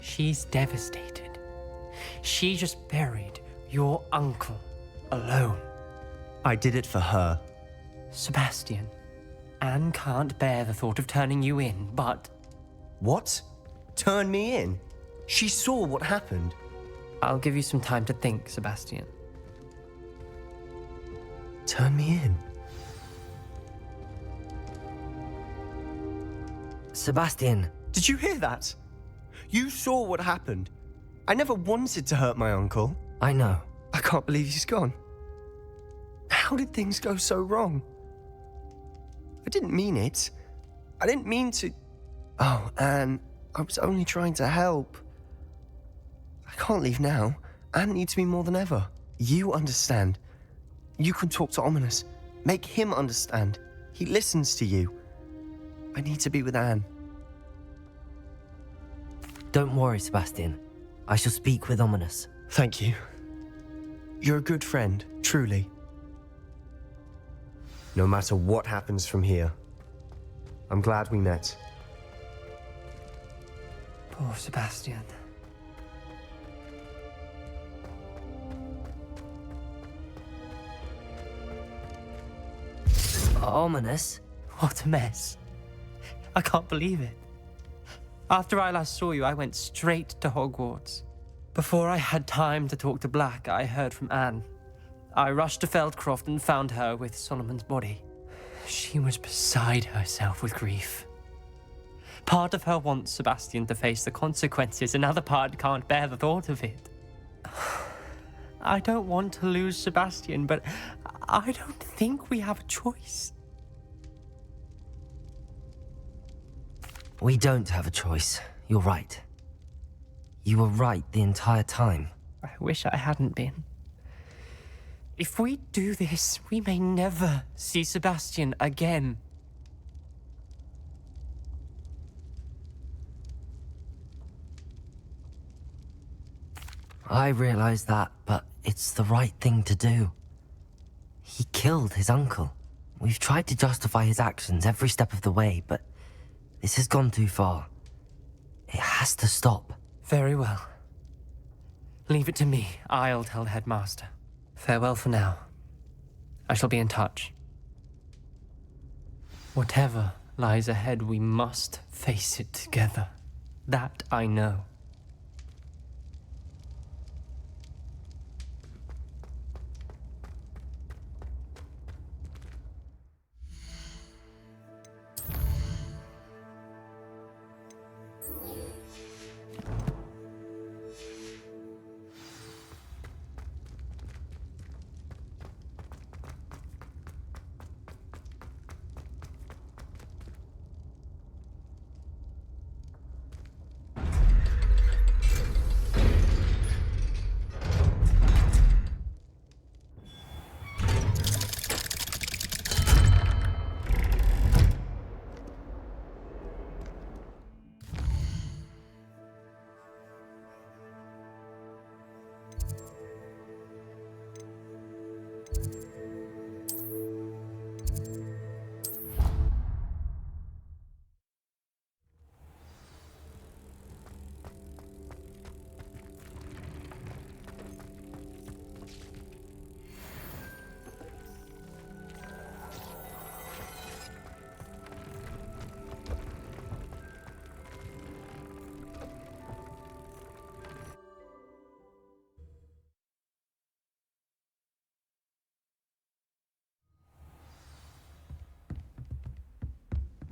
She's devastated. She just buried your uncle alone. I did it for her. Sebastian, Anne can't bear the thought of turning you in, but... What? Turn me in? She saw what happened. I'll give you some time to think, Sebastian. Turn me in? Sebastian. Did you hear that? You saw what happened. I never wanted to hurt my uncle. I know. I can't believe he's gone. How did things go so wrong? I didn't mean it. I didn't mean to... Oh, Anne, I was only trying to help. I can't leave now. Anne needs me more than ever. You understand. You can talk to Ominous. Make him understand. He listens to you. I need to be with Anne. Don't worry, Sebastian. I shall speak with Ominous. Thank you. You're a good friend, truly. No matter what happens from here, I'm glad we met. Poor Sebastian. Ominous? What a mess. I can't believe it. After I last saw you, I went straight to Hogwarts. Before I had time to talk to Black, I heard from Anne. I rushed to Feldcroft and found her with Solomon's body. She was beside herself with grief. Part of her wants Sebastian to face the consequences, another part can't bear the thought of it. I don't want to lose Sebastian, but I don't think we have a choice. We don't have a choice. You're right. You were right the entire time. I wish I hadn't been. If we do this, we may never see Sebastian again. I realize that, but it's the right thing to do. He killed his uncle. We've tried to justify his actions every step of the way, but this has gone too far. It has to stop. Very well. Leave it to me. I'll tell the headmaster. Farewell for now. I shall be in touch. Whatever lies ahead, we must face it together. That I know.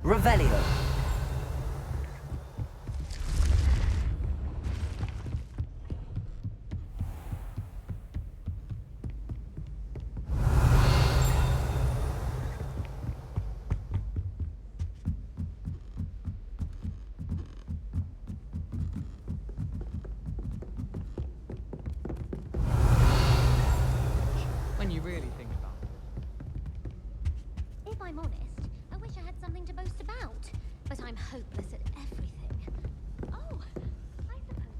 Revelio. When you really think about it. If I'm honest, I wish I had something to boast about, but I'm hopeless at everything. Oh, I suppose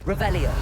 Revelio.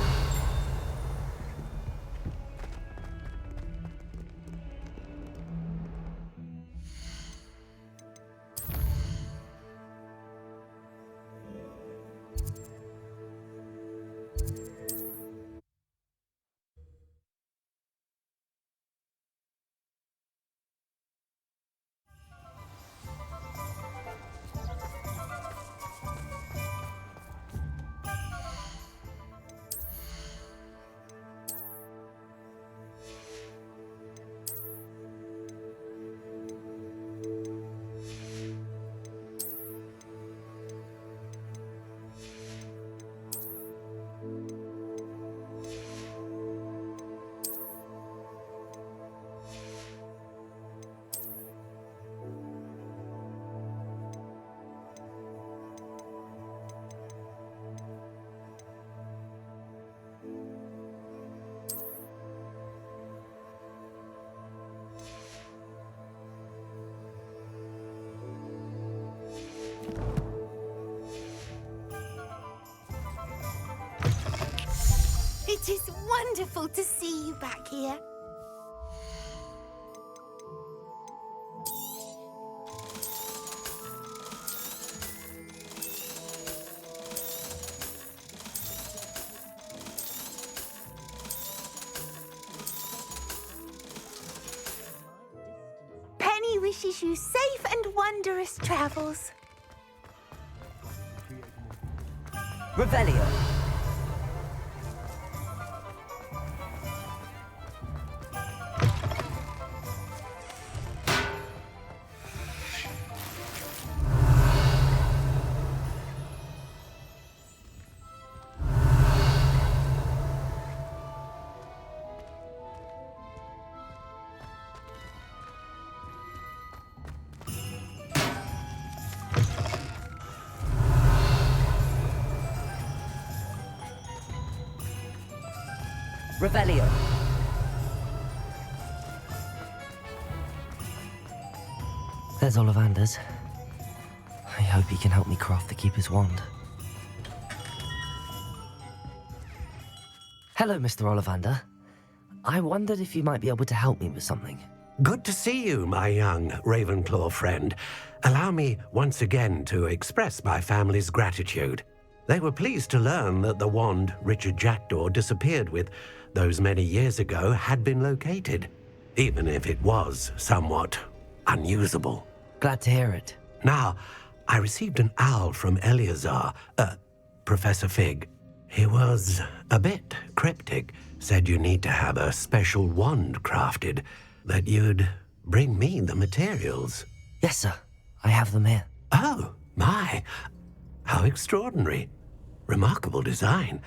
wonderful to see you back here. Penny wishes you safe and wondrous travels. Revelio. Revelio. There's Ollivander's. I hope he can help me craft the Keeper's wand. Hello, Mr. Ollivander. I wondered if you might be able to help me with something. Good to see you, my young Ravenclaw friend. Allow me once again to express my family's gratitude. They were pleased to learn that the wand Richard Jackdaw disappeared with those many years ago had been located, even if it was somewhat unusable. Glad to hear it. Now, I received an owl from Eleazar, Professor Fig. He was a bit cryptic, said you need to have a special wand crafted, that you'd bring me the materials. Yes, sir. I have them here. Oh, my. How extraordinary. Remarkable design.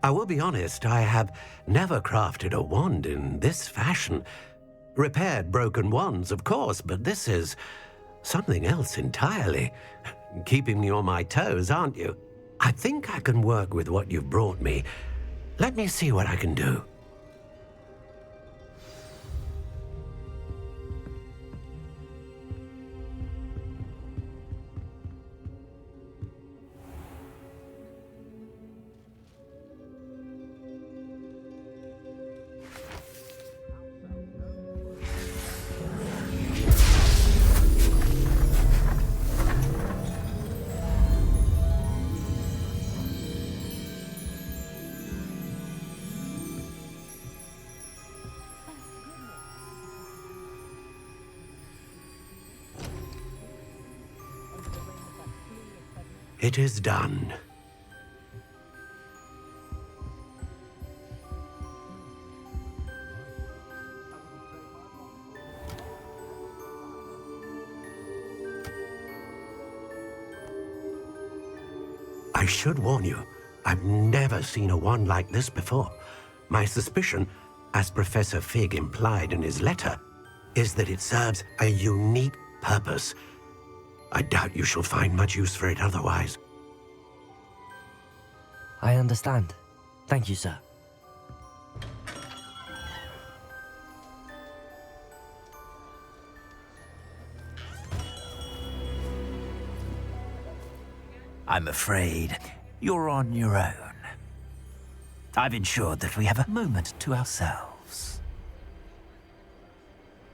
I will be honest, I have never crafted a wand in this fashion. Repaired broken wands, of course, but this is something else entirely. Keeping me on my toes, aren't you? I think I can work with what you've brought me. Let me see what I can do. It is done. I should warn you, I've never seen a wand like this before. My suspicion, as Professor Fig implied in his letter, is that it serves a unique purpose. I doubt you shall find much use for it otherwise. I understand. Thank you, sir. I'm afraid you're on your own. I've ensured that we have a moment to ourselves.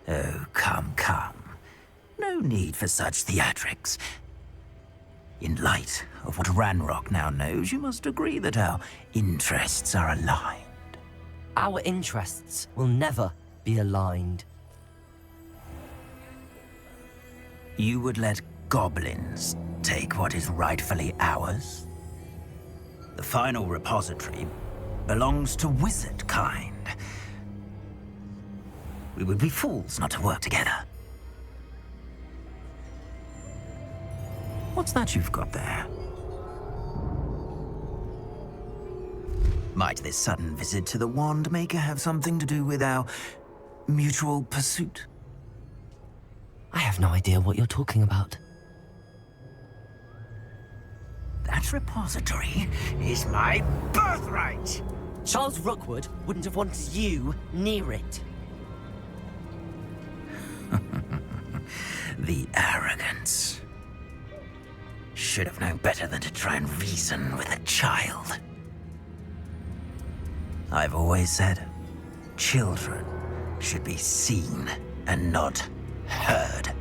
Oh, come, come. No need for such theatrics. In light of what Ranrock now knows, you must agree that our interests are aligned. Our interests will never be aligned. You would let goblins take what is rightfully ours? The final repository belongs to wizard kind. We would be fools not to work together. What's that you've got there? Might this sudden visit to the Wand Maker have something to do with our mutual pursuit? I have no idea what you're talking about. That repository is my birthright! Charles Rookwood wouldn't have wanted you near it. The arrogance. Should have known better than to try and reason with a child. I've always said, children should be seen and not heard.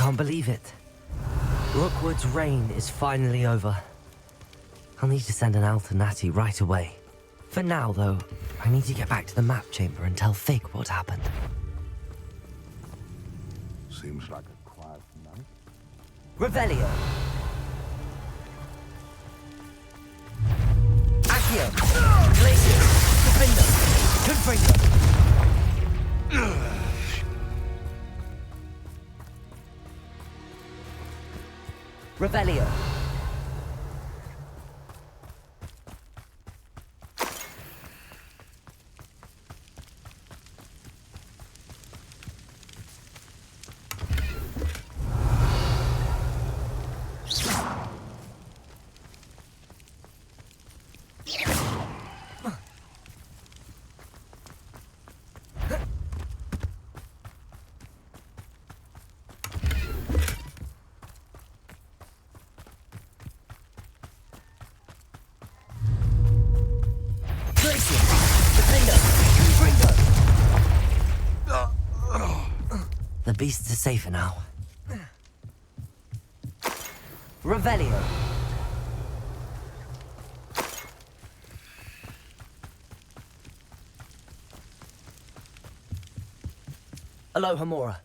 can't believe it. Rookwood's reign is finally over. I'll need to send an owl to Natty right away. For now, though, I need to get back to the map chamber and tell Fig what happened. Seems like a quiet night. Revelio. Accio. Glacier. Defender. Confringo. Revelio. The beasts are safer now. Revelio. Aloha Mora.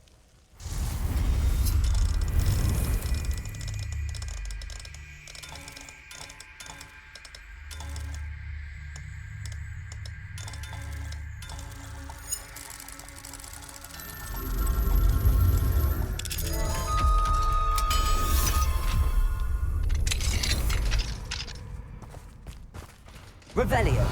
Revelio.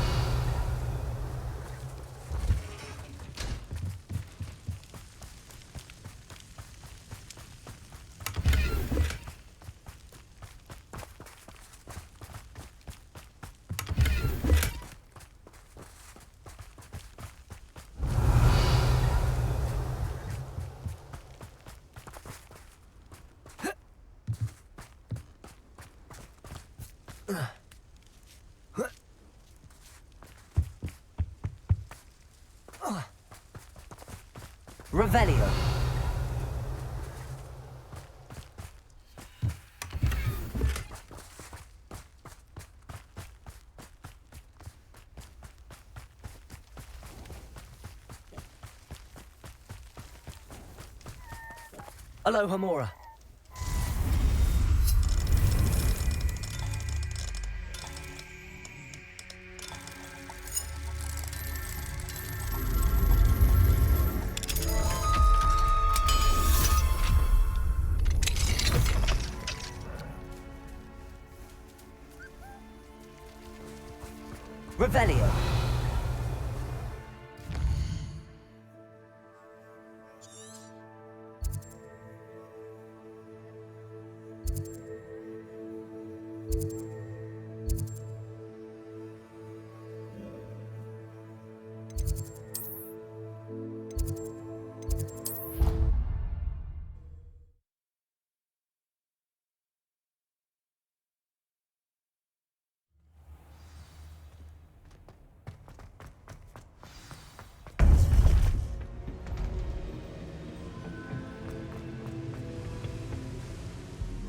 Revelio. Aloha Mora. Revelio.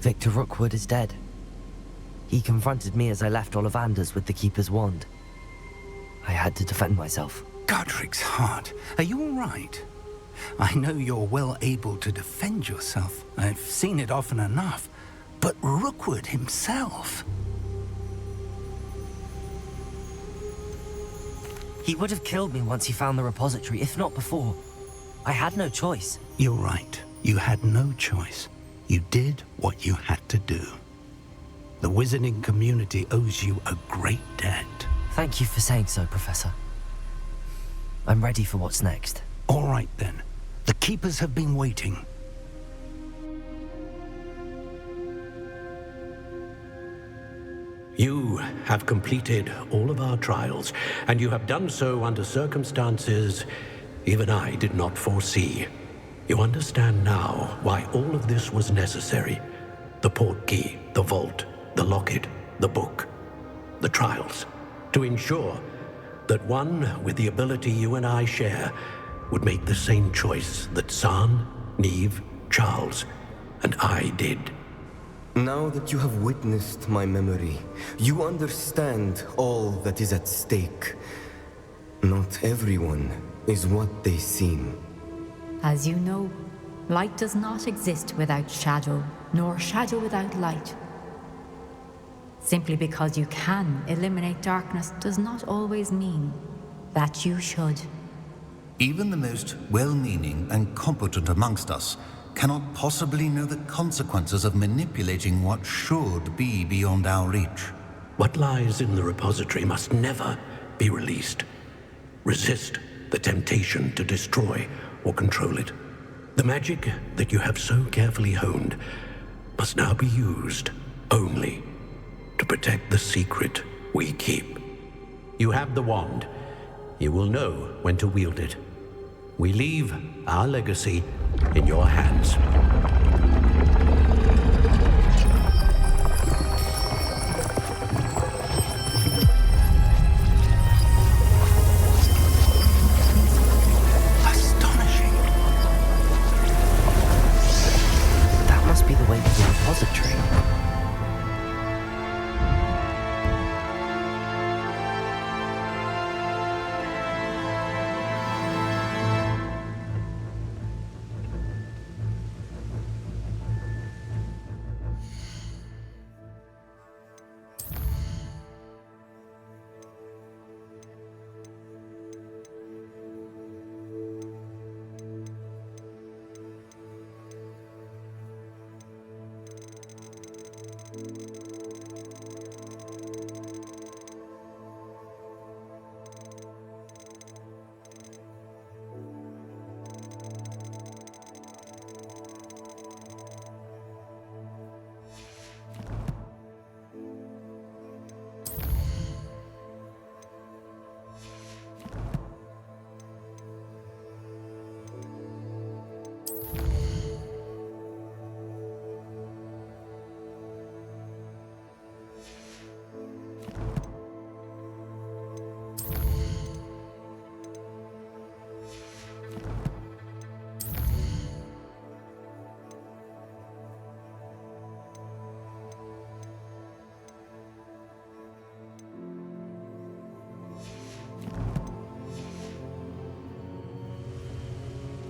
Victor Rookwood is dead. He confronted me as I left Ollivander's with the Keeper's wand. I had to defend myself. Godric's heart. Are you all right? I know you're well able to defend yourself. I've seen it often enough. But Rookwood himself... He would have killed me once he found the repository, if not before. I had no choice. You're right. You had no choice. You did what you had to do. The wizarding community owes you a great debt. Thank you for saying so, Professor. I'm ready for what's next. All right, then. The Keepers have been waiting. You have completed all of our trials, and you have done so under circumstances even I did not foresee. You understand now why all of this was necessary. The portkey, the vault, the locket, the book, the trials. To ensure that one with the ability you and I share would make the same choice that San, Neve, Charles, and I did. Now that you have witnessed my memory, you understand all that is at stake. Not everyone is what they seem. As you know, light does not exist without shadow, nor shadow without light. Simply because you can eliminate darkness does not always mean that you should. Even the most well-meaning and competent amongst us cannot possibly know the consequences of manipulating what should be beyond our reach. What lies in the repository must never be released. Resist the temptation to destroy or control it. The magic that you have so carefully honed must now be used only to protect the secret we keep. You have the wand. You will know when to wield it. We leave our legacy in your hands. Astonishing. That must be the way to the repository.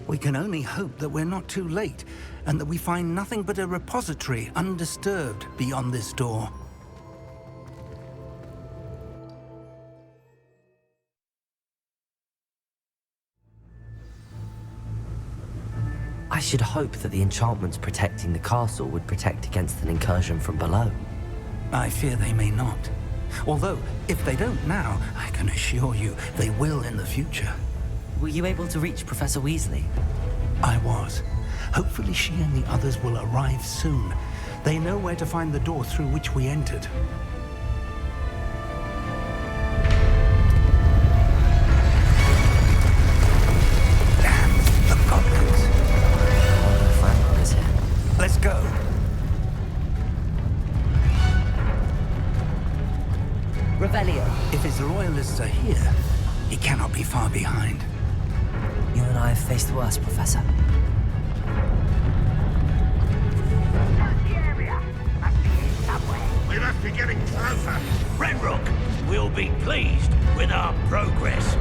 We can only hope that we're not too late, and that we find nothing but a repository undisturbed beyond this door. I should hope that the enchantments protecting the castle would protect against an incursion from below. I fear they may not. Although, if they don't now, I can assure you they will in the future. Were you able to reach Professor Weasley? I was. Hopefully she and the others will arrive soon. They know where to find the door through which we entered. Damn the goblins. Frank is here. Let's go. Revelio. If his loyalists are here, he cannot be far behind. You and I have faced the worst, Professor. We must be getting closer. Renrook will be pleased with our progress.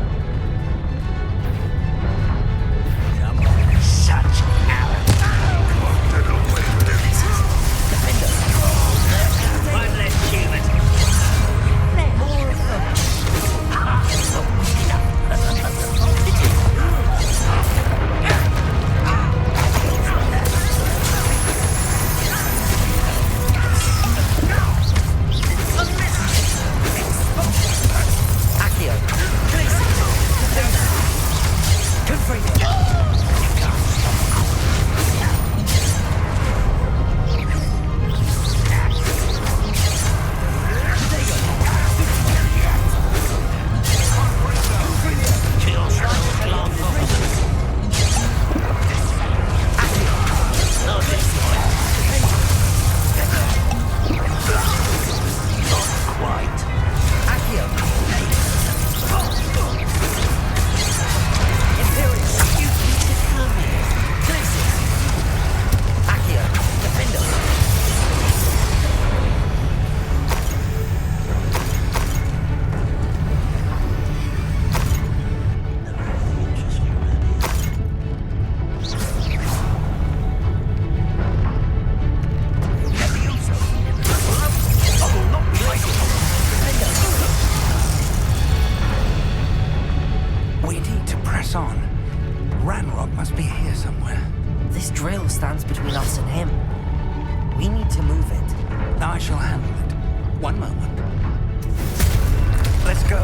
Come on, such arrogance. One less human. More of them. Accio, please. handle it. One moment. Let's go.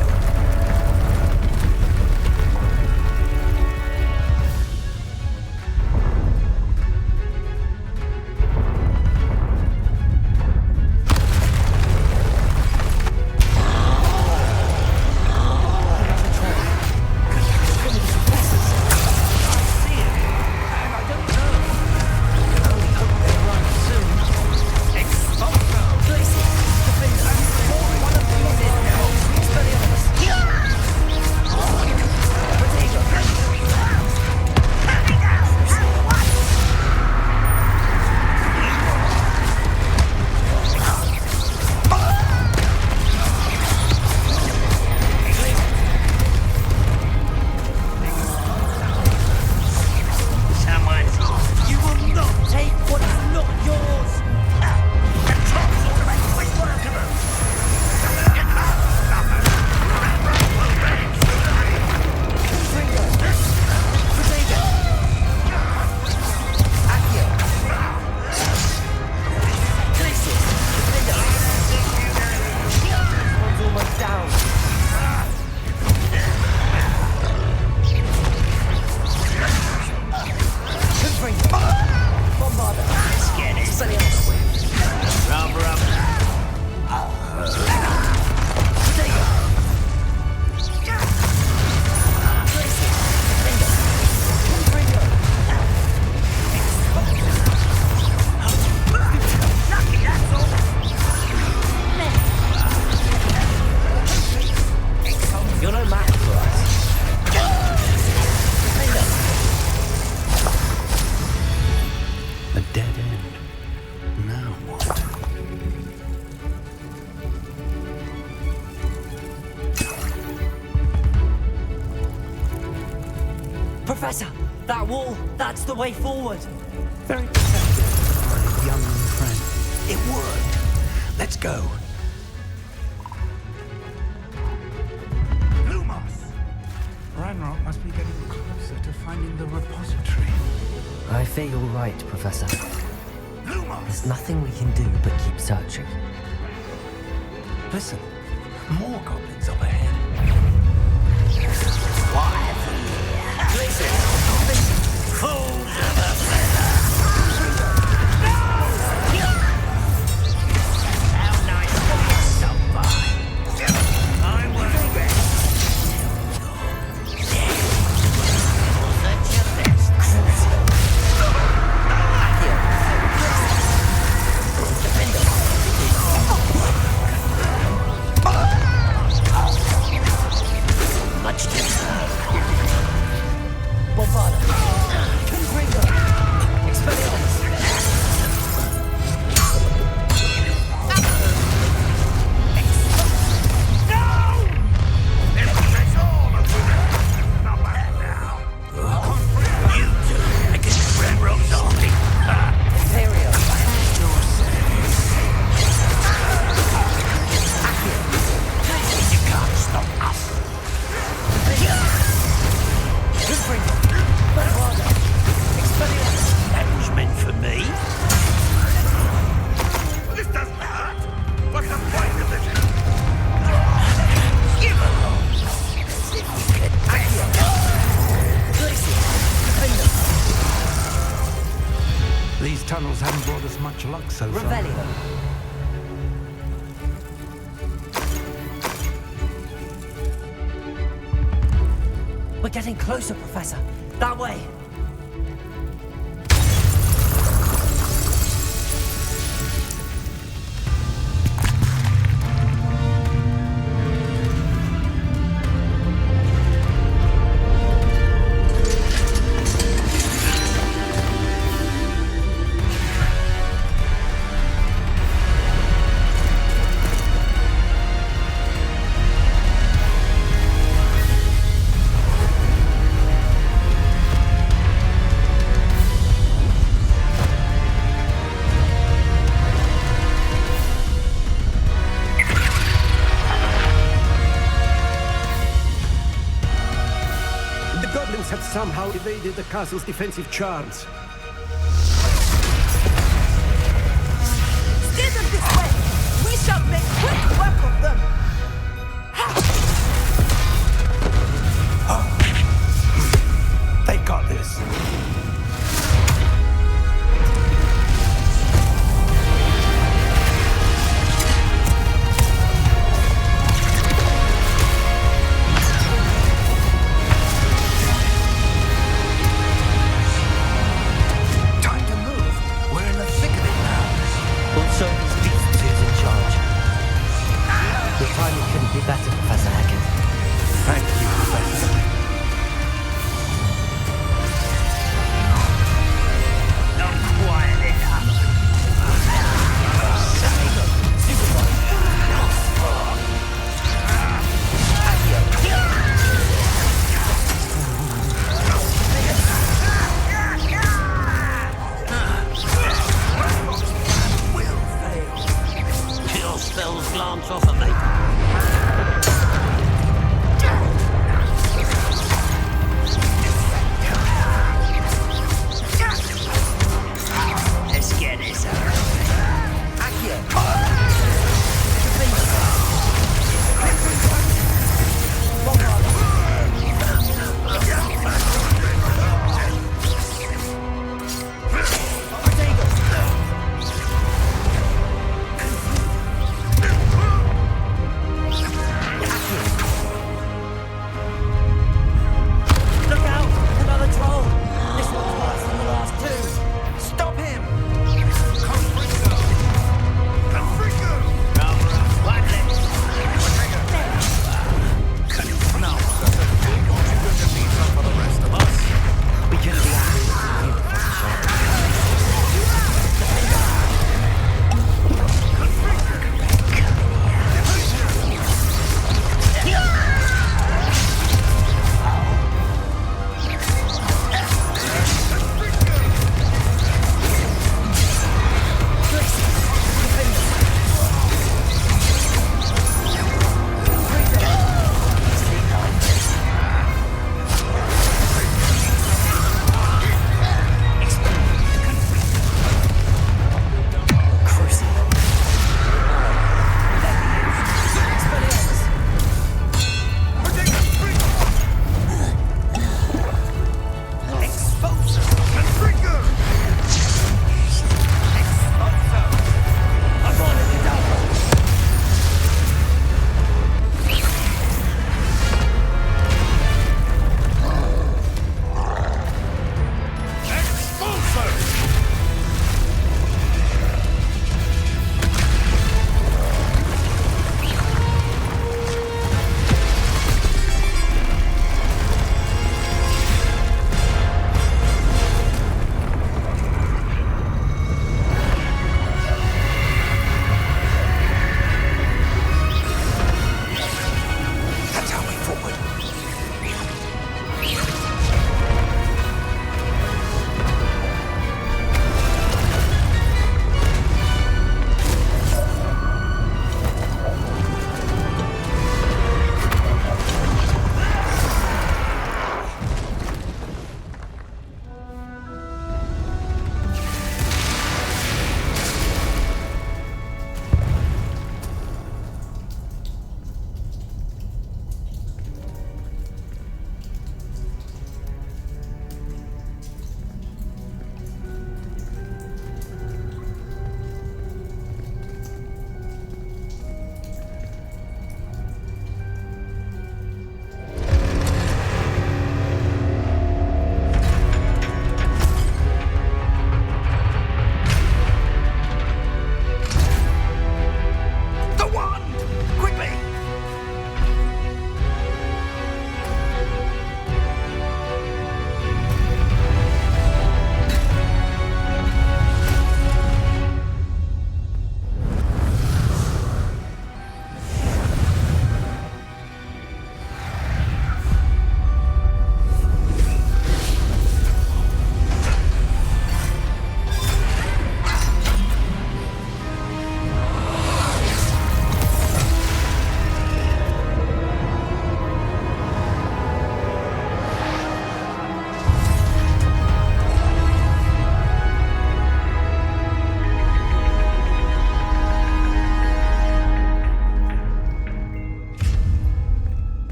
Professor, that wall, that's the way forward. Very perceptive, my young friend. It worked. Let's go. Lumos! Ranrock must be getting closer to finding the repository. I fear you're right, Professor. Lumos! There's nothing we can do but keep searching. Listen, more goblins up ahead. Fools of a feather! How nice to be stopped by. I won't rest. You're at your best. Much to say. These tunnels haven't brought us much luck so far. Revelio. We're getting closer, Professor. That way. Have somehow evaded the castle's defensive charms. Steer them this way! Be better, Professor Hecken. Thank you, Professor. Not quite enough. Will fail. Your spells glance off of me. Let's get this over with. Look out! Another troll! This one's worse than the last two! Stop him! We couldn't be happy with you, Professor Shaw.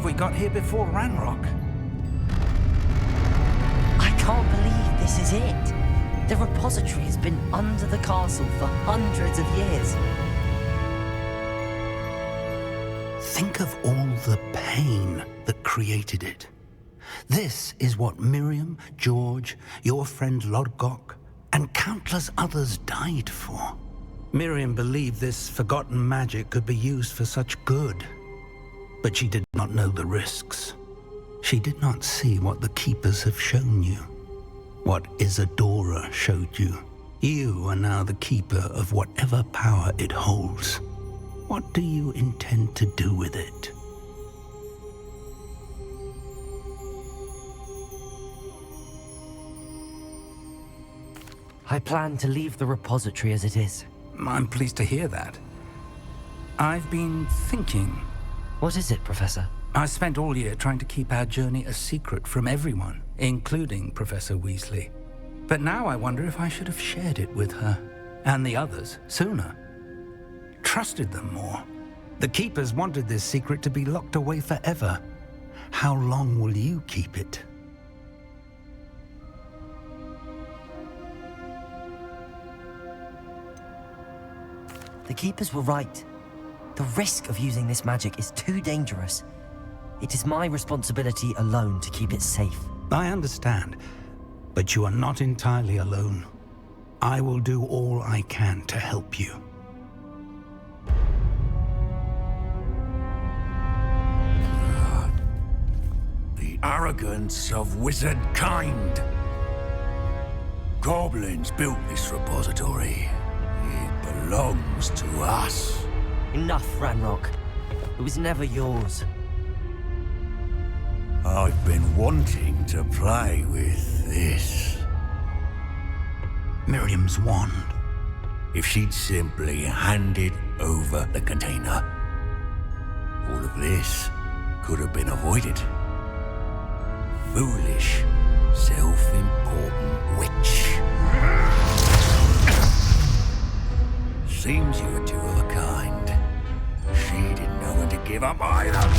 We got here before Ranrock. I can't believe this is it. The repository has been under the castle for hundreds of years. Think of all the pain that created it. This is what Miriam, George, your friend Lodgok, and countless others died for. Miriam believed this forgotten magic could be used for such good, but she did not know the risks. She did not see what the Keepers have shown you, what Isadora showed you. You are now the keeper of whatever power it holds. What do you intend to do with it? I plan to leave the repository as it is. I'm pleased to hear that. I've been thinking. What is it, Professor? I spent all year trying to keep our journey a secret from everyone, including Professor Weasley. But now I wonder if I should have shared it with her and the others sooner. Trusted them more. The Keepers wanted this secret to be locked away forever. How long will you keep it? The Keepers were right. The risk of using this magic is too dangerous. It is my responsibility alone to keep it safe. I understand, but you are not entirely alone. I will do all I can to help you. The arrogance of wizard kind. Goblins built this repository. It belongs to us. Enough, Ranrock. It was never yours. I've been wanting to play with this. Miriam's wand. If she'd simply handed over the container, all of this could have been avoided. Foolish, self-important witch. Seems you were two of a kind. She didn't know when to give up either.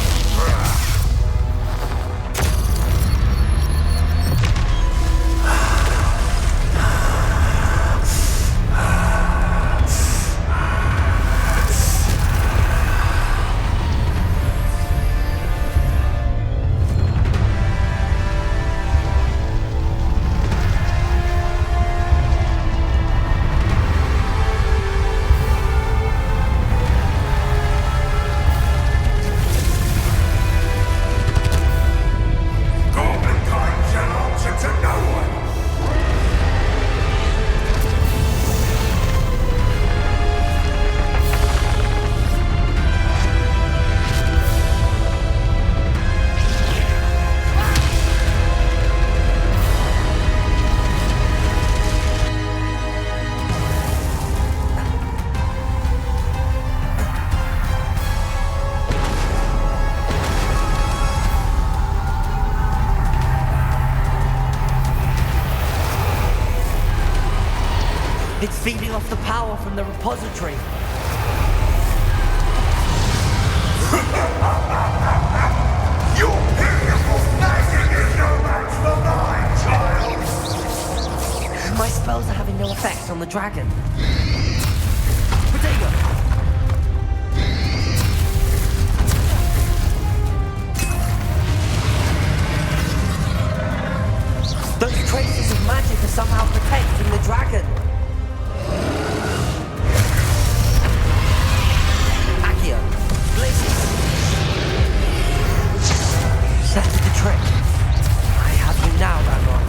It's feeding off the power from the repository. Your beautiful magic is no match for mine, child! My spells are having no effect on the dragon. Protego! Those traces of magic are somehow protecting the dragon. Accio, Blizzard. That did the trick. I have you now, Ranrock.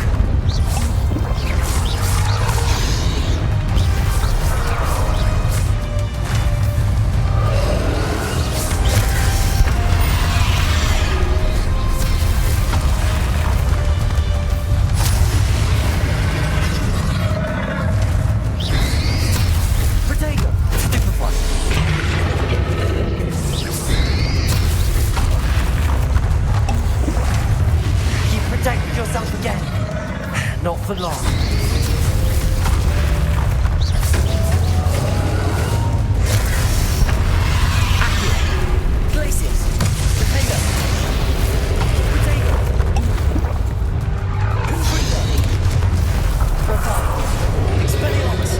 Not for long. Accio, Glacius, Defender, Protego, Confringo, Profile, Expelliarmus,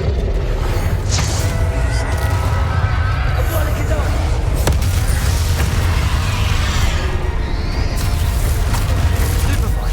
Apolicadon, Superfire.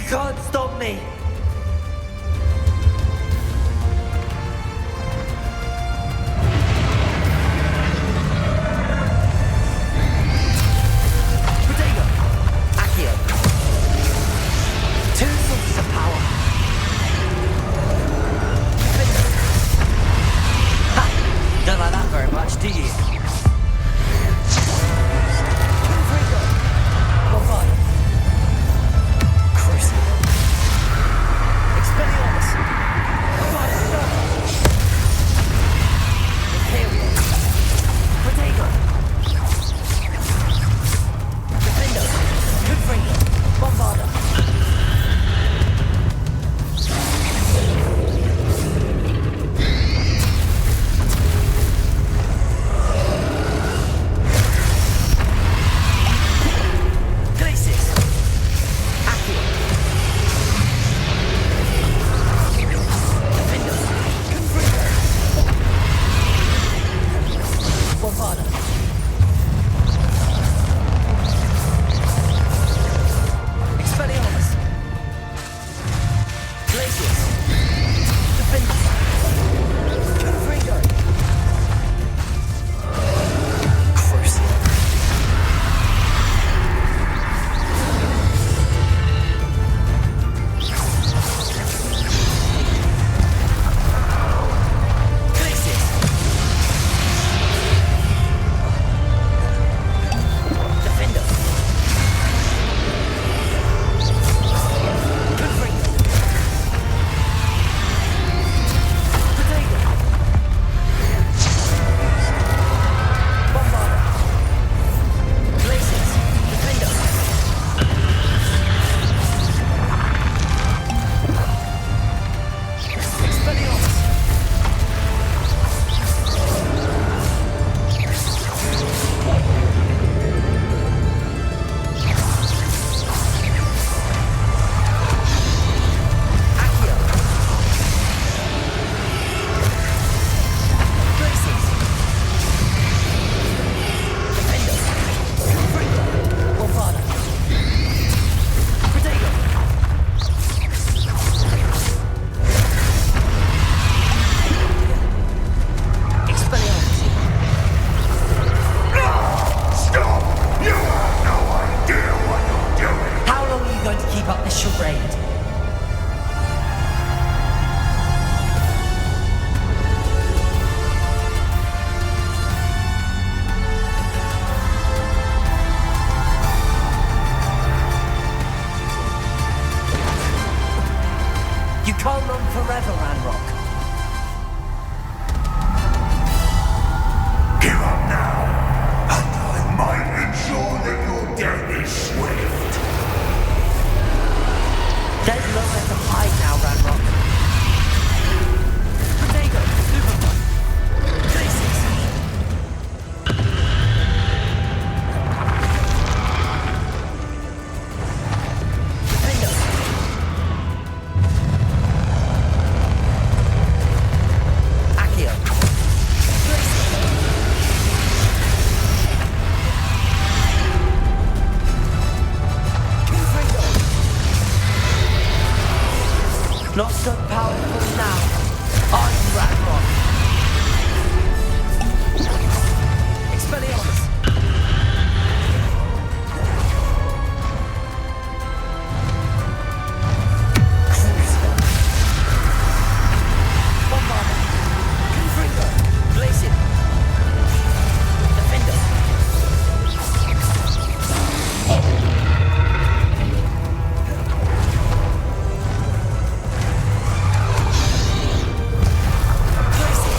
can't stop me! Potato! Accio! Two sources of power! Ha! Don't like that very much, do you? Not so powerful now, are you, Ragnarok? Expelliarmus! Crucible! Bombarder! Confringo! Glacier! Defender! Glacier!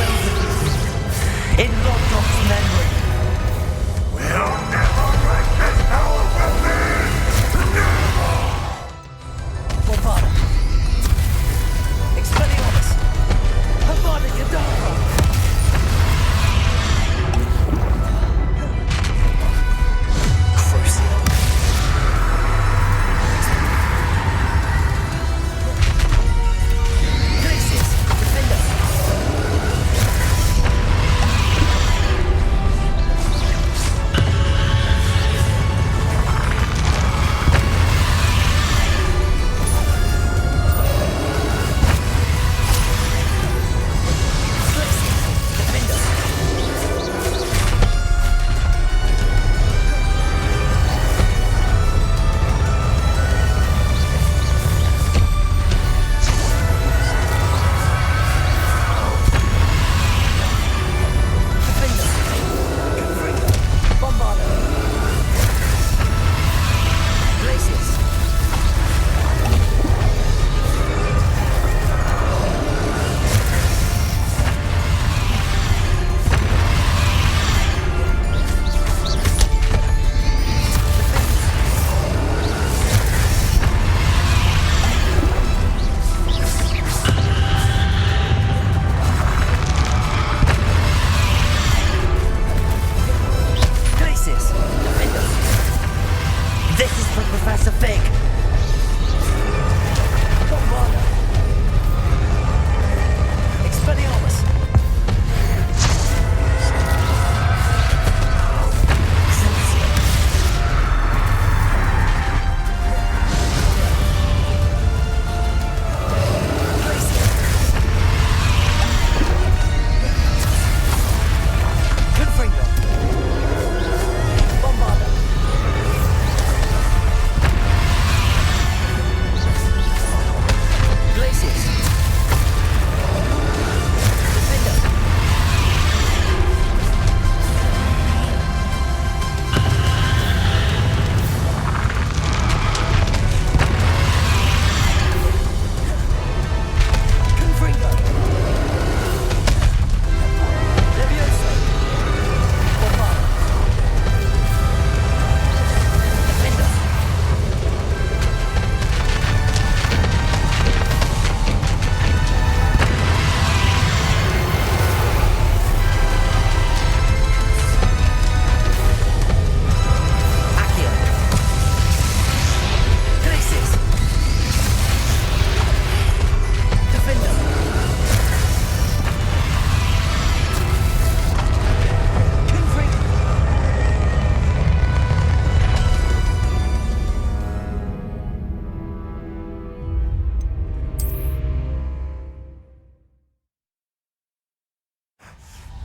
will defeat you. In Lord Doc's memory. We'll never break this power from me! Never! Bombada. Expelliarmus. Avada Kedavra. Crucio. Glacius. Defend us.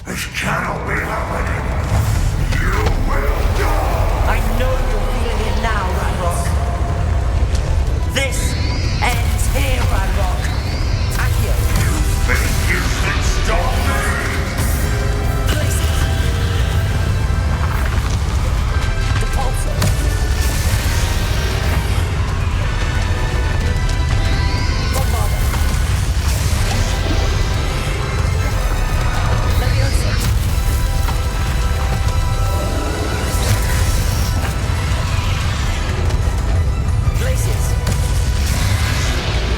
This cannot be happening. You will die. I know you're feeling it now, Ranrock. This ends here, Ranrock. Accio. You think you can stop me? Places. Depulso. Bombarda. Leviosa. Glacius.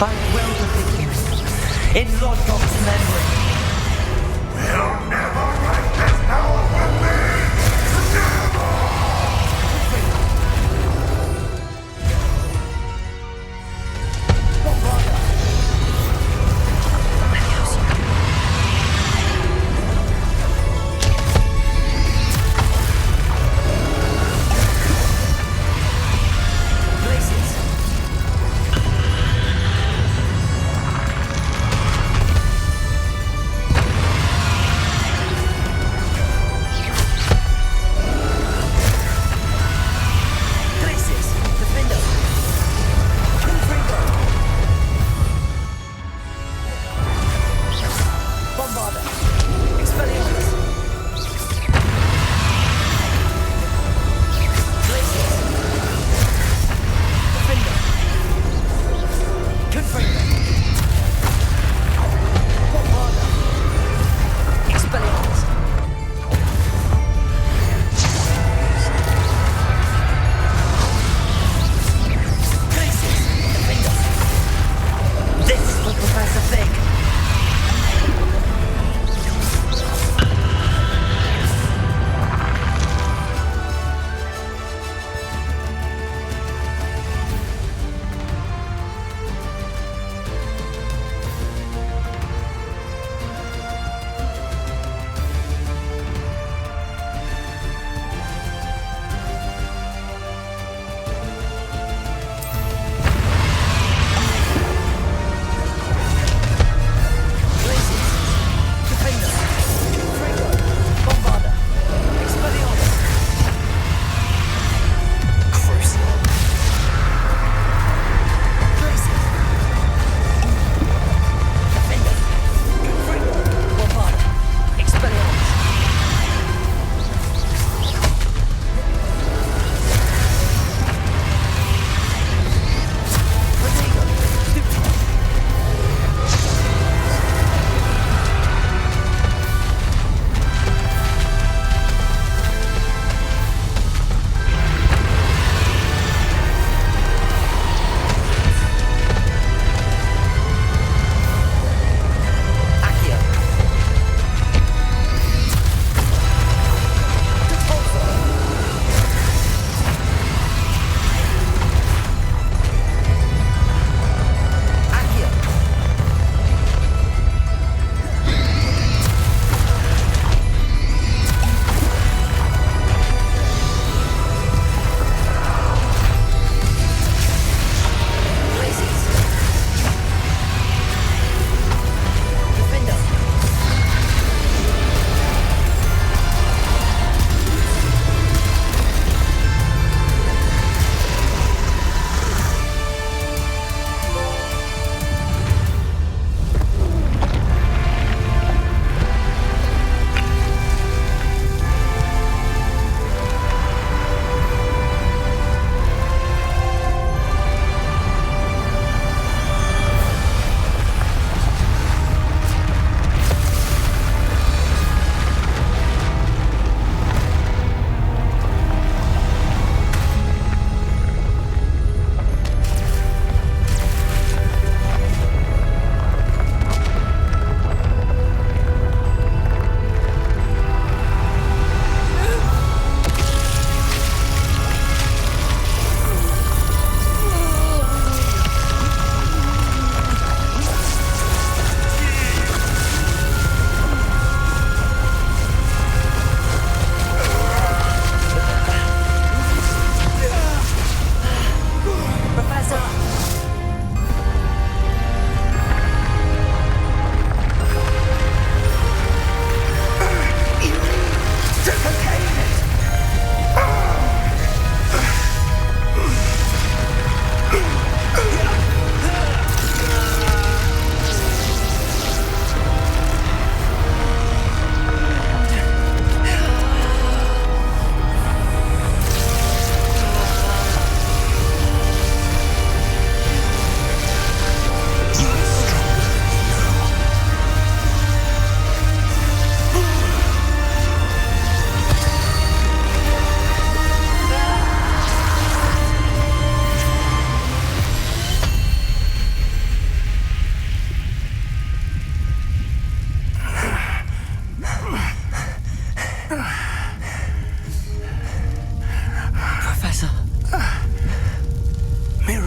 I will defeat you. In Lord God's memory. We'll never break this power from me. Never! Bombarda. Leviosa. Glacius.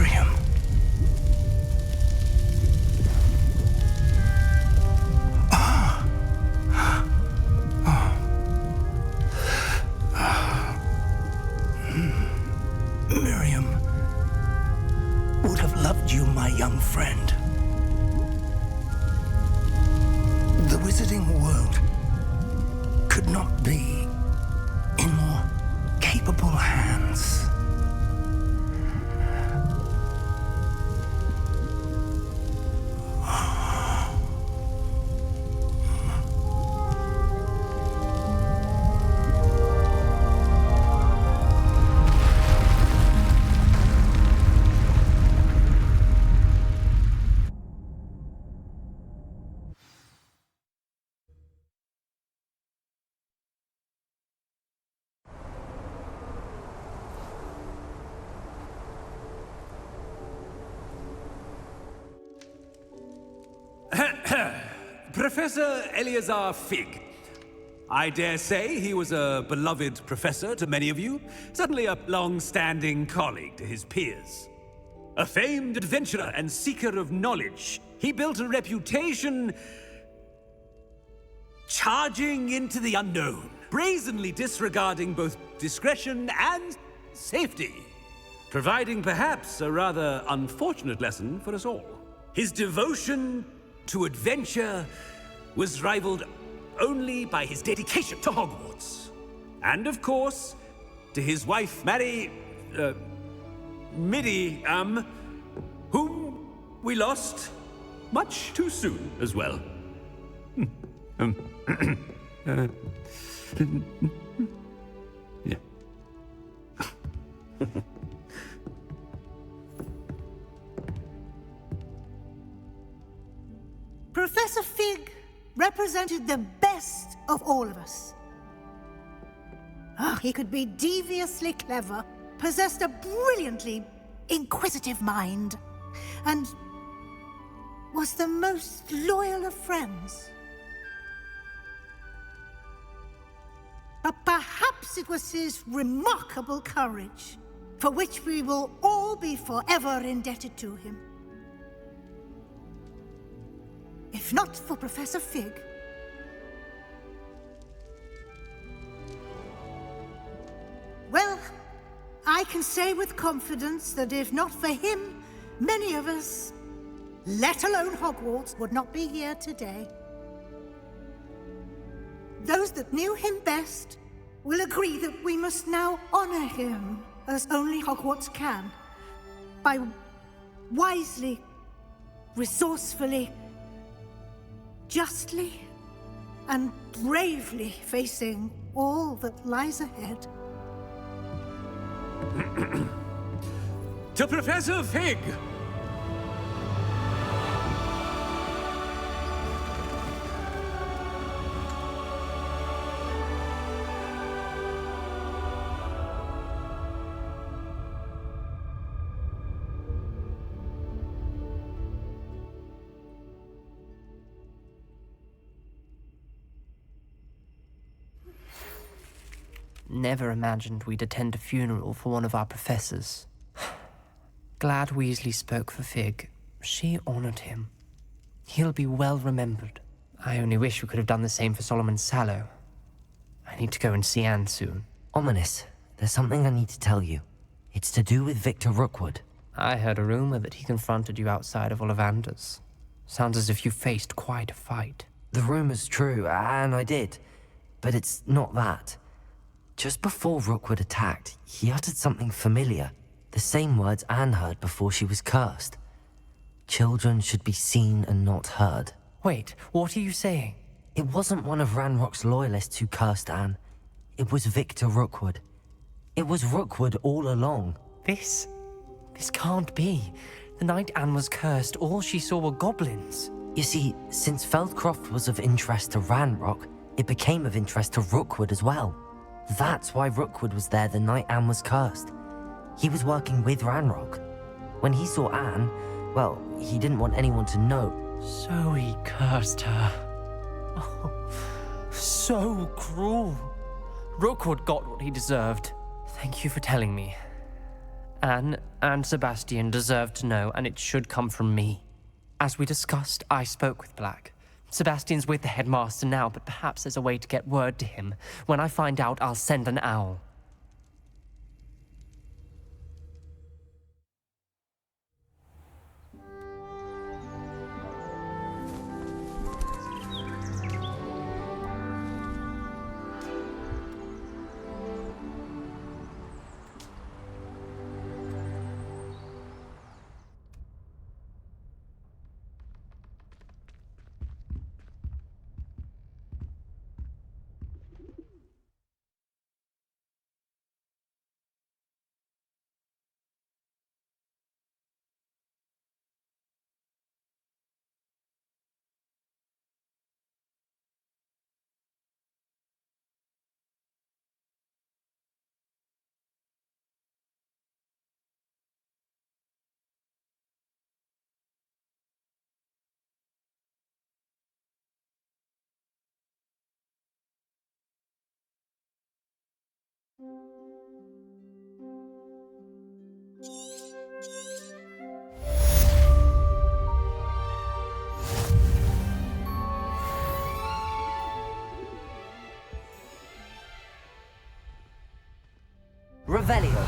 Miriam. Miriam would have loved you, my young friend. The wizarding world could not be in more capable hands. Professor Eleazar Fig. I dare say he was a beloved professor to many of you, certainly a long-standing colleague to his peers. A famed adventurer and seeker of knowledge, he built a reputation charging into the unknown, brazenly disregarding both discretion and safety, providing perhaps a rather unfortunate lesson for us all. His devotion to adventure was rivaled only by his dedication to Hogwarts. And of course, to his wife, Midi, whom we lost much too soon as well. Yeah. Professor Fig represented the best of all of us. He could be deviously clever, possessed a brilliantly inquisitive mind, and was the most loyal of friends. But perhaps it was his remarkable courage, for which we will all be forever indebted to him. If not for Professor Fig, well, I can say with confidence that if not for him, many of us, let alone Hogwarts, would not be here today. Those that knew him best will agree that we must now honor him as only Hogwarts can, by wisely, resourcefully, justly and bravely facing all that lies ahead. To Professor Fig! Never imagined we'd attend a funeral for one of our professors. Glad Weasley spoke for Fig. She honored him. He'll be well remembered. I only wish we could have done the same for Solomon Sallow. I need to go and see Anne soon. Ominous, there's something I need to tell you. It's to do with Victor Rookwood. I heard a rumor that he confronted you outside of Ollivander's. Sounds as if you faced quite a fight. The rumor's true, and I did. But it's not that. Just before Rookwood attacked, he uttered something familiar. The same words Anne heard before she was cursed. Children should be seen and not heard. Wait, what are you saying? It wasn't one of Ranrock's loyalists who cursed Anne. It was Victor Rookwood. It was Rookwood all along. This can't be. The night Anne was cursed, all she saw were goblins. You see, since Feldcroft was of interest to Ranrock, it became of interest to Rookwood as well. That's why Rookwood was there the night Anne was cursed. He was working with Ranrock. When he saw Anne, well, he didn't want anyone to know. So he cursed her. Oh, so cruel. Rookwood got what he deserved. Thank you for telling me. Anne and Sebastian deserve to know, and it should come from me. As we discussed, I spoke with Black. Sebastian's with the headmaster now, but perhaps there's a way to get word to him. When I find out, I'll send an owl. Revelio.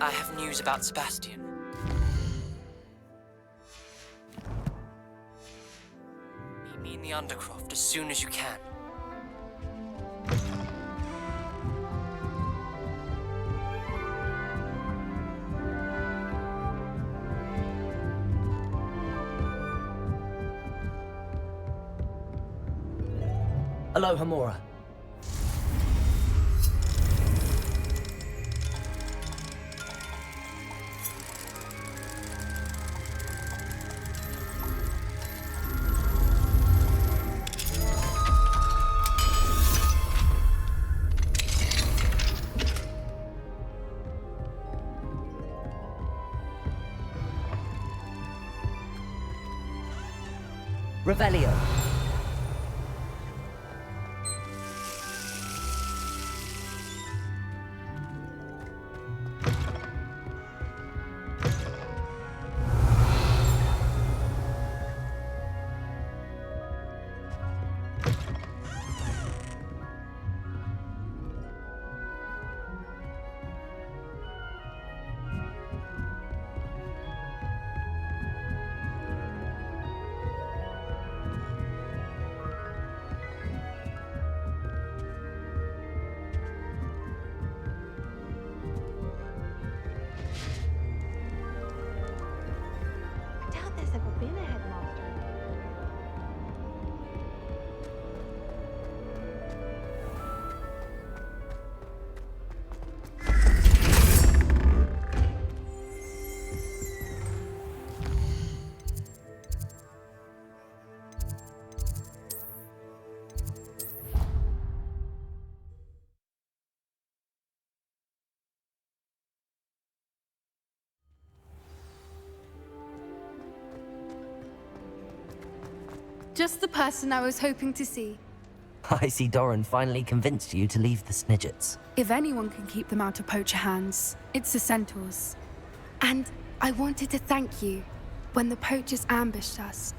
I have news about Sebastian. Meet me in the Undercroft as soon as you can. Aloha, Mora. Revelio. Just the person I was hoping to see. I see Doran finally convinced you to leave the Snidgets. If anyone can keep them out of poacher hands, it's the centaurs. And I wanted to thank you. When the poachers ambushed us,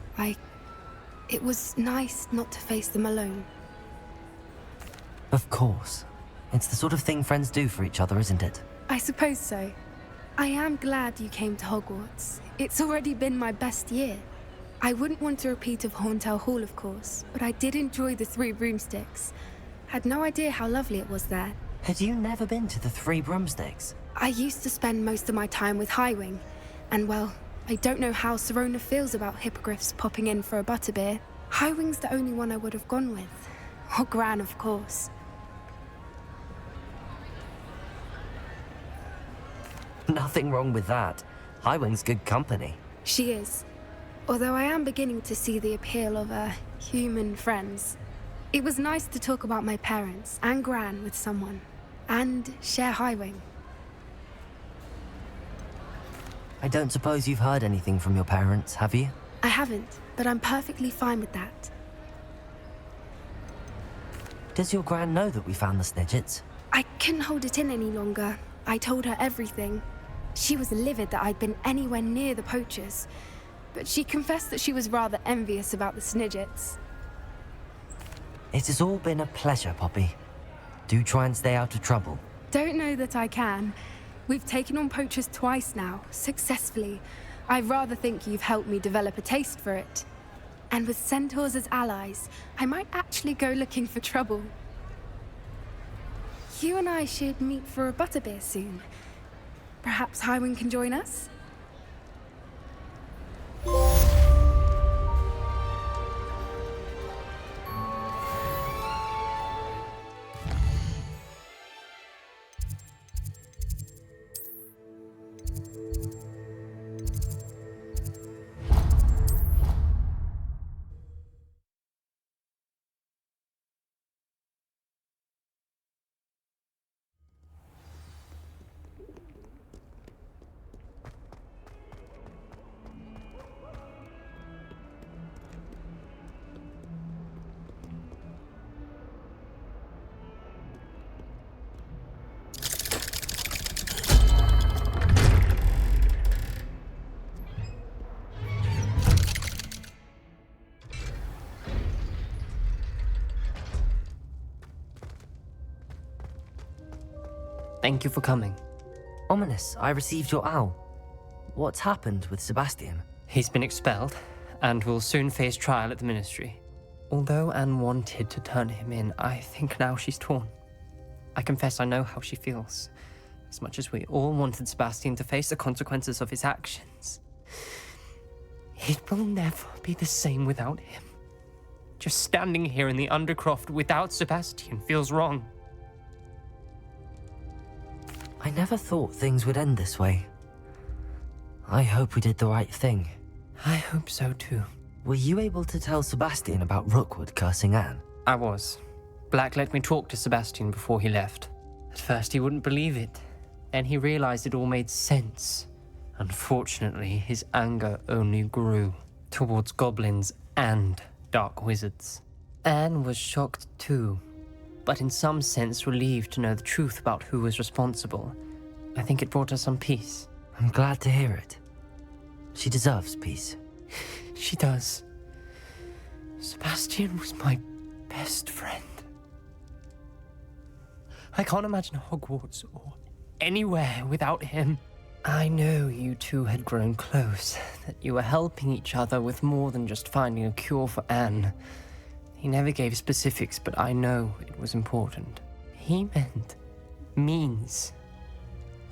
it was nice not to face them alone. Of course. It's the sort of thing friends do for each other, isn't it? I suppose so. I am glad you came to Hogwarts. It's already been my best year. I wouldn't want a repeat of Horntail Hall, of course, but I did enjoy the Three Broomsticks. Had no idea how lovely it was there. Had you never been to the Three Broomsticks? I used to spend most of my time with Highwing, and well, I don't know how Serona feels about hippogriffs popping in for a butterbeer. Highwing's the only one I would have gone with. Or Gran, of course. Nothing wrong with that. Highwing's good company. She is. Although I am beginning to see the appeal of human friends. It was nice to talk about my parents and Gran with someone. And share Highwing. I don't suppose you've heard anything from your parents, have you? I haven't, but I'm perfectly fine with that. Does your Gran know that we found the Snidgets? I couldn't hold it in any longer. I told her everything. She was livid that I'd been anywhere near the poachers. But she confessed that she was rather envious about the Snidgets. It has all been a pleasure, Poppy. Do try and stay out of trouble. Don't know that I can. We've taken on poachers twice now, successfully. I rather think you've helped me develop a taste for it. And with centaurs as allies, I might actually go looking for trouble. You and I should meet for a butterbeer soon. Perhaps Highwing can join us? Thank you for coming. Ominous, I received your owl. What's happened with Sebastian? He's been expelled, and will soon face trial at the Ministry. Although Anne wanted to turn him in, I think now she's torn. I confess I know how she feels. As much as we all wanted Sebastian to face the consequences of his actions. It will never be the same without him. Just standing here in the Undercroft without Sebastian feels wrong. I never thought things would end this way. I hope we did the right thing. I hope so too. Were you able to tell Sebastian about Rookwood cursing Anne? I was. Black let me talk to Sebastian before he left. At first he wouldn't believe it. Then he realized it all made sense. Unfortunately, his anger only grew towards goblins and dark wizards. Anne was shocked too, but in some sense relieved to know the truth about who was responsible. I think it brought her some peace. I'm glad to hear it. She deserves peace. She does. Sebastian was my best friend. I can't imagine Hogwarts or anywhere without him. I know you two had grown close, that you were helping each other with more than just finding a cure for Anne. He never gave specifics, but I know it was important. He means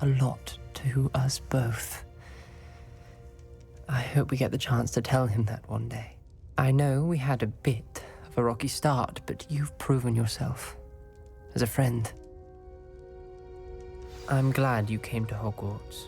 a lot to us both. I hope we get the chance to tell him that one day. I know we had a bit of a rocky start, but you've proven yourself as a friend. I'm glad you came to Hogwarts.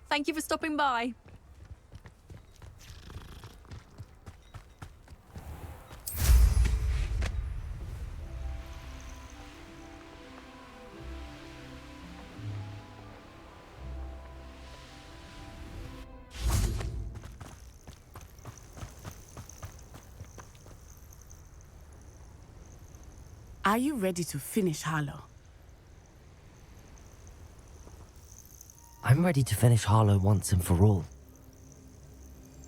Thank you for stopping by. Are you ready to finish Harlow? I'm ready to finish Harlow once and for all.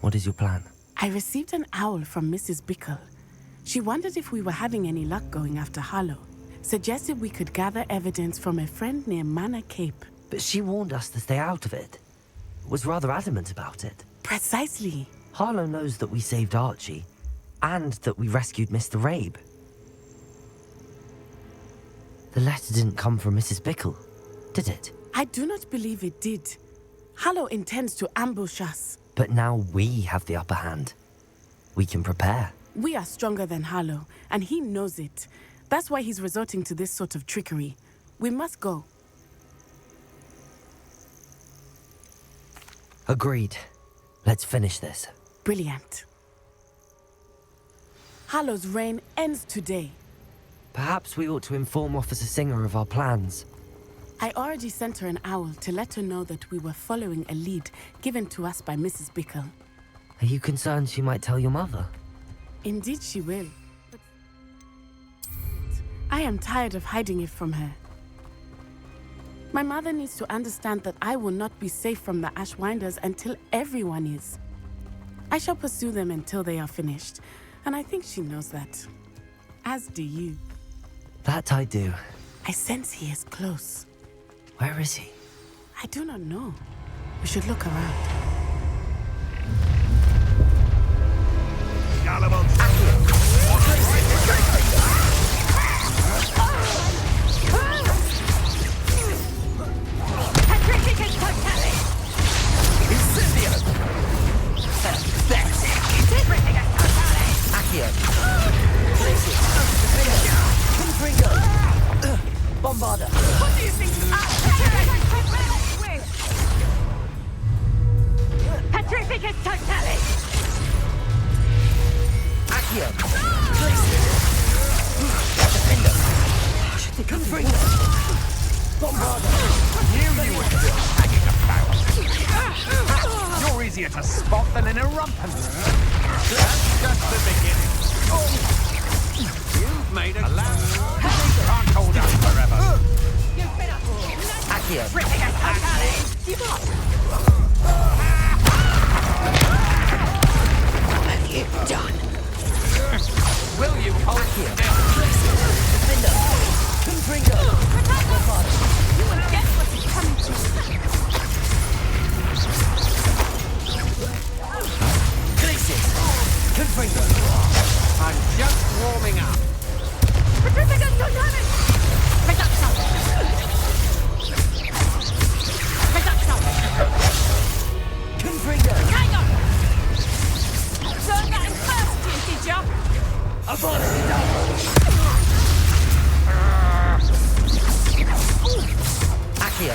What is your plan? I received an owl from Mrs. Bickle. She wondered if we were having any luck going after Harlow. Suggested we could gather evidence from a friend near Manor Cape. But she warned us to stay out of it. Was rather adamant about it. Precisely. Harlow knows that we saved Archie, and that we rescued Mr. Rabe. The letter didn't come from Mrs. Bickle, did it? I do not believe it did. Harlow intends to ambush us. But now we have the upper hand. We can prepare. We are stronger than Harlow, and he knows it. That's why he's resorting to this sort of trickery. We must go. Agreed. Let's finish this. Brilliant. Harlow's reign ends today. Perhaps we ought to inform Officer Singer of our plans. I already sent her an owl to let her know that we were following a lead given to us by Mrs. Bickle. Are you concerned she might tell your mother? Indeed she will. But I am tired of hiding it from her. My mother needs to understand that I will not be safe from the Ashwinders until everyone is. I shall pursue them until they are finished, and I think she knows that. As do you. That I do. I sense he is close. Where is he? I do not know. We should look around. Bombarder! What do you think? Petrificus totalis! Accio! Defender! Confringo! Bombarder! Knew you were still hanging about! You're easier to spot than in a rumpus! That's just the beginning! You've made a land! Can't hold out forever! You've been up all! Accio! Petrificus totalis! Give up! What have you done? Will you hold here? Defender! Confringo! You will get what is coming to you! Glacius! Confringo! I'm just warming up. Petrificus totalis! Reduction! Reduction! Confringo! Hang on! Learn that in first year, did ya? Accio!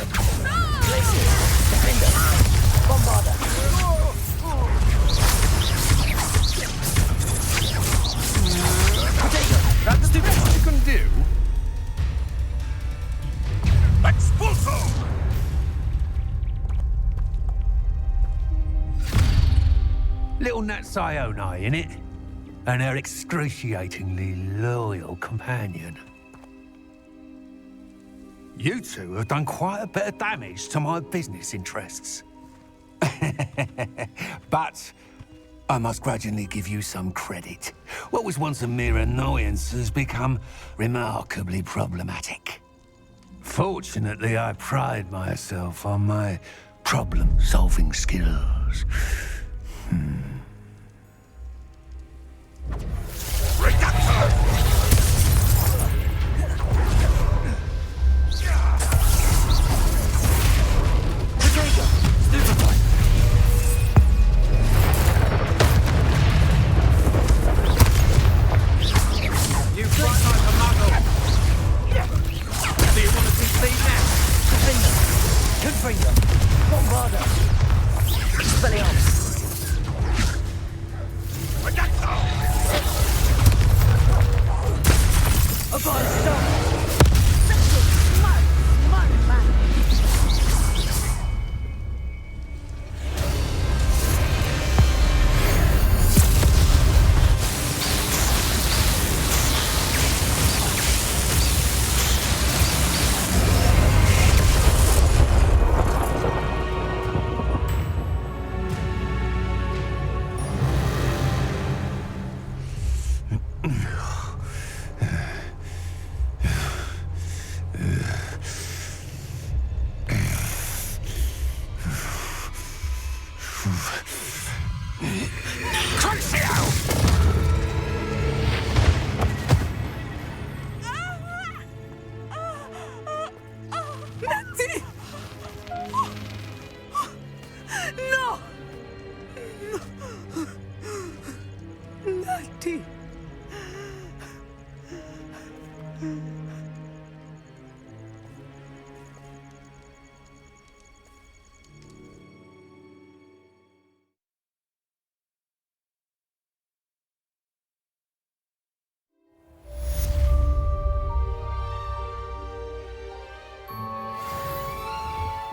Glacius! Defender! Bombarder! That's the best you can do. Expulso! Little Nat Sioni, innit? And her excruciatingly loyal companion. You two have done quite a bit of damage to my business interests. But I must grudgingly give you some credit. What was once a mere annoyance has become remarkably problematic. Fortunately, I pride myself on my problem-solving skills. You fight like a muggle. Do you want to see speed now? Defender! Confringo! Bombarder! Expelliarmus! Upon stop! Smart man! Natty! No! Natty!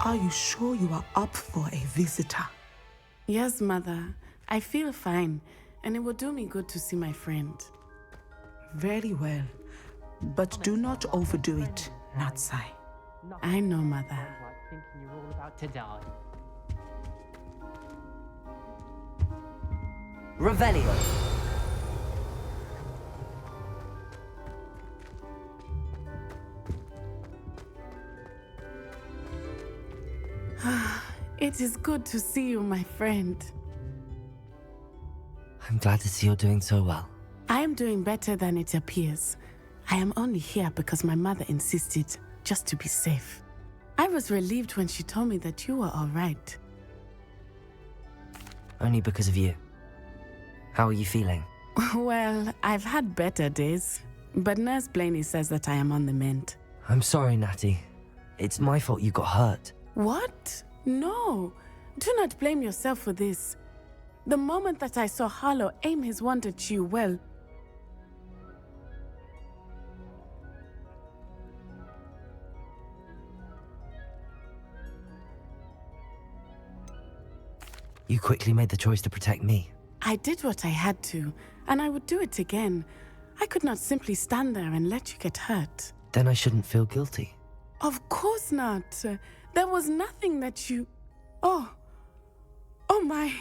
Are you sure you are up for a visitor? Yes, Mother. I feel fine, and it will do me good to see my friend. Very well. But do not overdo it, Natsai. I know, Mother. Thinking you're all about to die. Revelio. It is good to see you, my friend. I'm glad to see you're doing so well. I am doing better than it appears. I am only here because my mother insisted, just to be safe. I was relieved when she told me that you were all right. Only because of you. How are you feeling? Well, I've had better days, but Nurse Blaney says that I am on the mend. I'm sorry, Natty. It's my fault you got hurt. What? No. Do not blame yourself for this. The moment that I saw Harlow aim his wand at you, well... You quickly made the choice to protect me. I did what I had to, and I would do it again. I could not simply stand there and let you get hurt. Then I shouldn't feel guilty. Of course not. There was nothing that you... Oh my...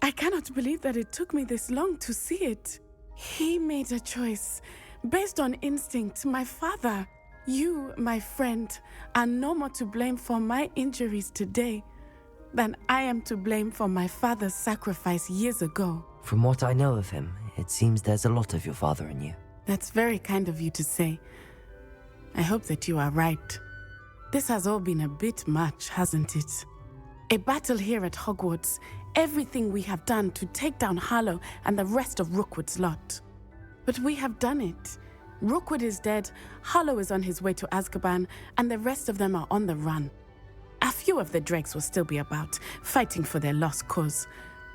I cannot believe that it took me this long to see it. He made a choice based on instinct. My father, you, my friend, are no more to blame for my injuries today than I am to blame for my father's sacrifice years ago. From what I know of him, it seems there's a lot of your father in you. That's very kind of you to say. I hope that you are right. This has all been a bit much, hasn't it? A battle here at Hogwarts, everything we have done to take down Harlow and the rest of Rookwood's lot. But we have done it. Rookwood is dead, Harlow is on his way to Azkaban, and the rest of them are on the run. A few of the dregs will still be about, fighting for their lost cause.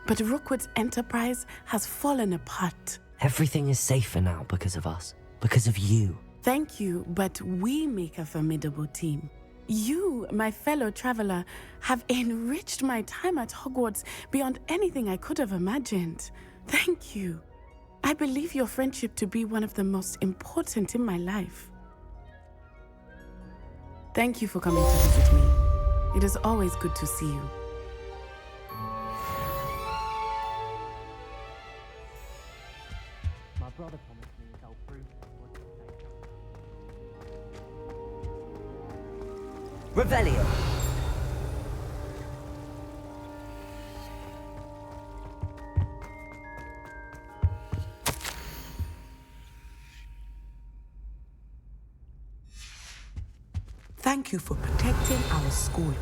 But Rookwood's enterprise has fallen apart. Everything is safer now because of us. Because of you. Thank you, but we make a formidable team. You, my fellow traveler, have enriched my time at Hogwarts beyond anything I could have imagined. Thank you. I believe your friendship to be one of the most important in my life. Thank you for coming to visit me. It is always good to see you. My brother promised me that I'll prove what to say. Revelio. Thank you for protecting our school.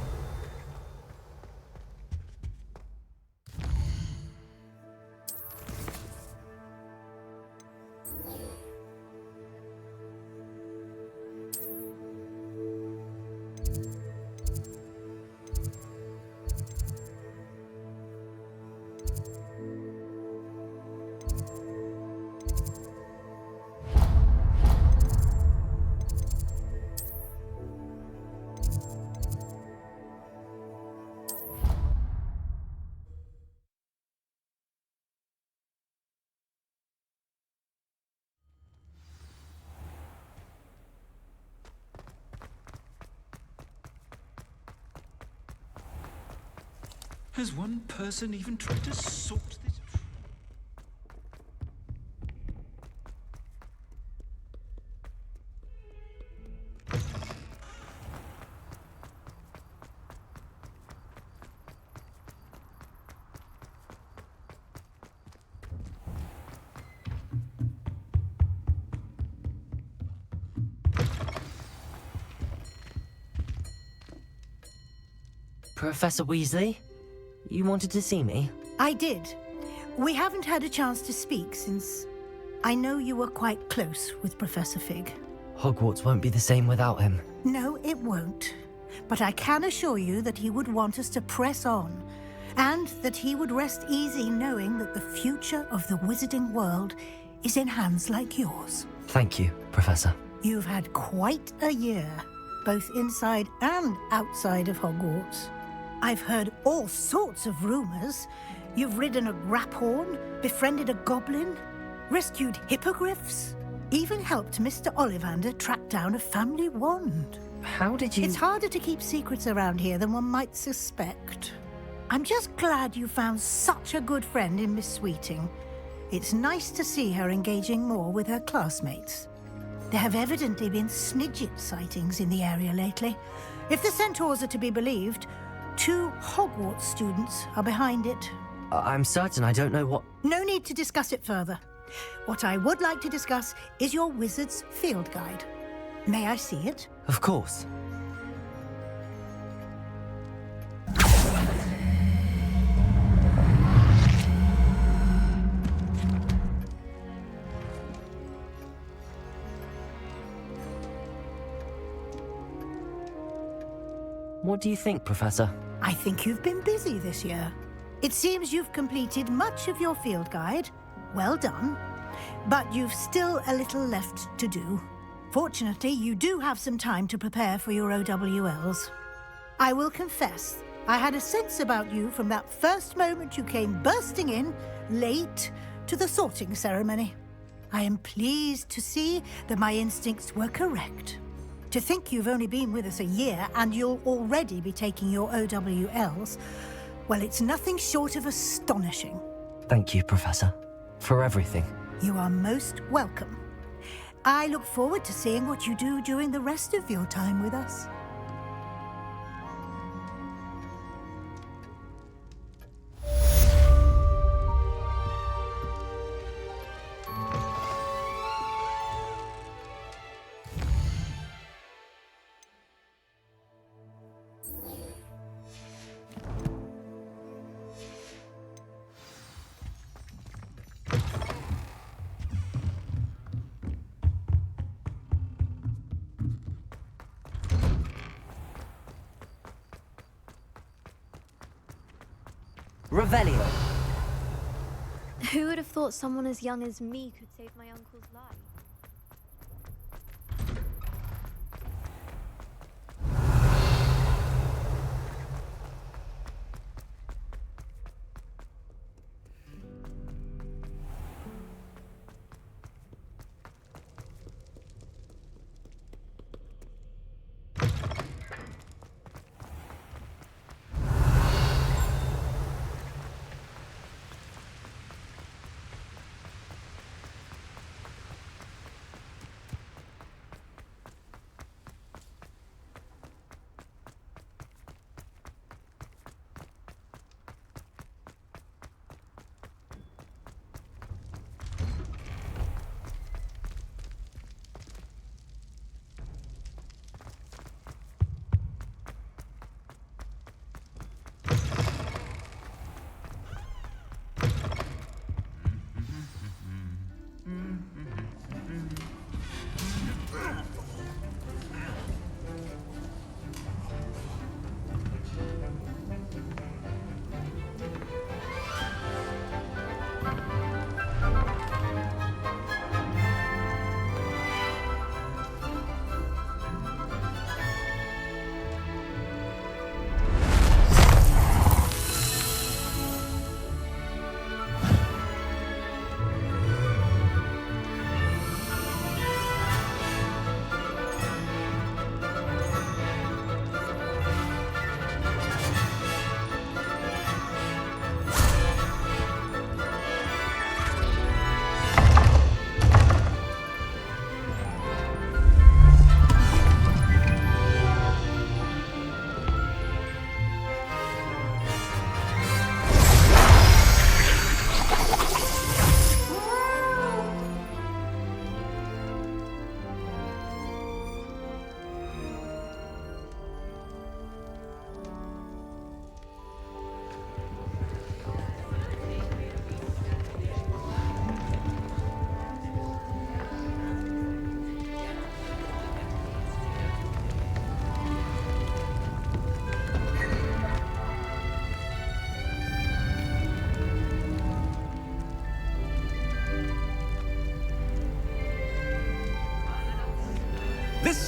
Has one person even tried to sort this? Professor Weasley? You wanted to see me? I did. We haven't had a chance to speak since I know you were quite close with Professor Fig. Hogwarts won't be the same without him. No, it won't. But I can assure you that he would want us to press on, and that he would rest easy knowing that the future of the wizarding world is in hands like yours. Thank you, Professor. You've had quite a year, both inside and outside of Hogwarts. I've heard all sorts of rumors. You've ridden a graphorn, befriended a goblin, rescued hippogriffs, even helped Mr. Ollivander track down a family wand. How did you... It's harder to keep secrets around here than one might suspect. I'm just glad you found such a good friend in Miss Sweeting. It's nice to see her engaging more with her classmates. There have evidently been Snidget sightings in the area lately. If the centaurs are to be believed, 2 Hogwarts students are behind it. I'm certain I don't know what... No need to discuss it further. What I would like to discuss is your wizard's field guide. May I see it? Of course. What do you think, Professor? I think you've been busy this year. It seems you've completed much of your field guide. Well done. But you've still a little left to do. Fortunately, you do have some time to prepare for your OWLs. I will confess, I had a sense about you from that first moment you came bursting in, late, to the sorting ceremony. I am pleased to see that my instincts were correct. To think you've only been with us a year and you'll already be taking your OWLs, well, it's nothing short of astonishing. Thank you, Professor, for everything. You are most welcome. I look forward to seeing what you do during the rest of your time with us. Revelio. Who would have thought someone as young as me could save my uncle's life?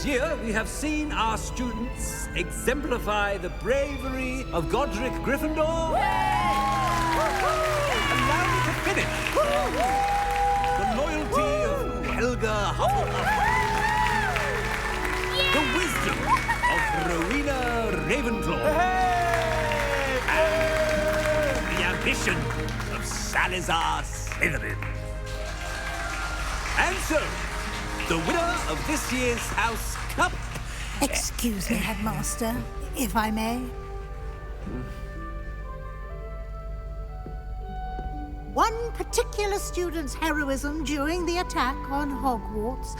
This year, we have seen our students exemplify the bravery of Godric Gryffindor. Allow me to finish. The loyalty of Helga Hufflepuff. The wisdom of Rowena Ravenclaw. And the ambition of Salazar Slytherin. And so, the winner of this year's House Cup... Excuse me, Headmaster, if I may. One particular student's heroism during the attack on Hogwarts,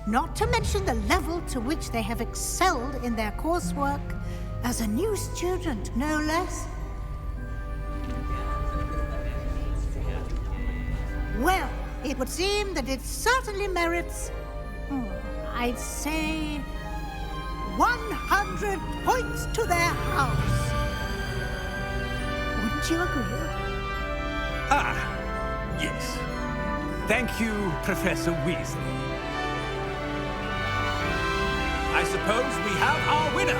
not to mention the level to which they have excelled in their coursework, as a new student, no less. Well, it would seem that it certainly merits, I'd say, 100 points to their house. Wouldn't you agree? Ah, yes. Thank you, Professor Weasley. I suppose we have our winner.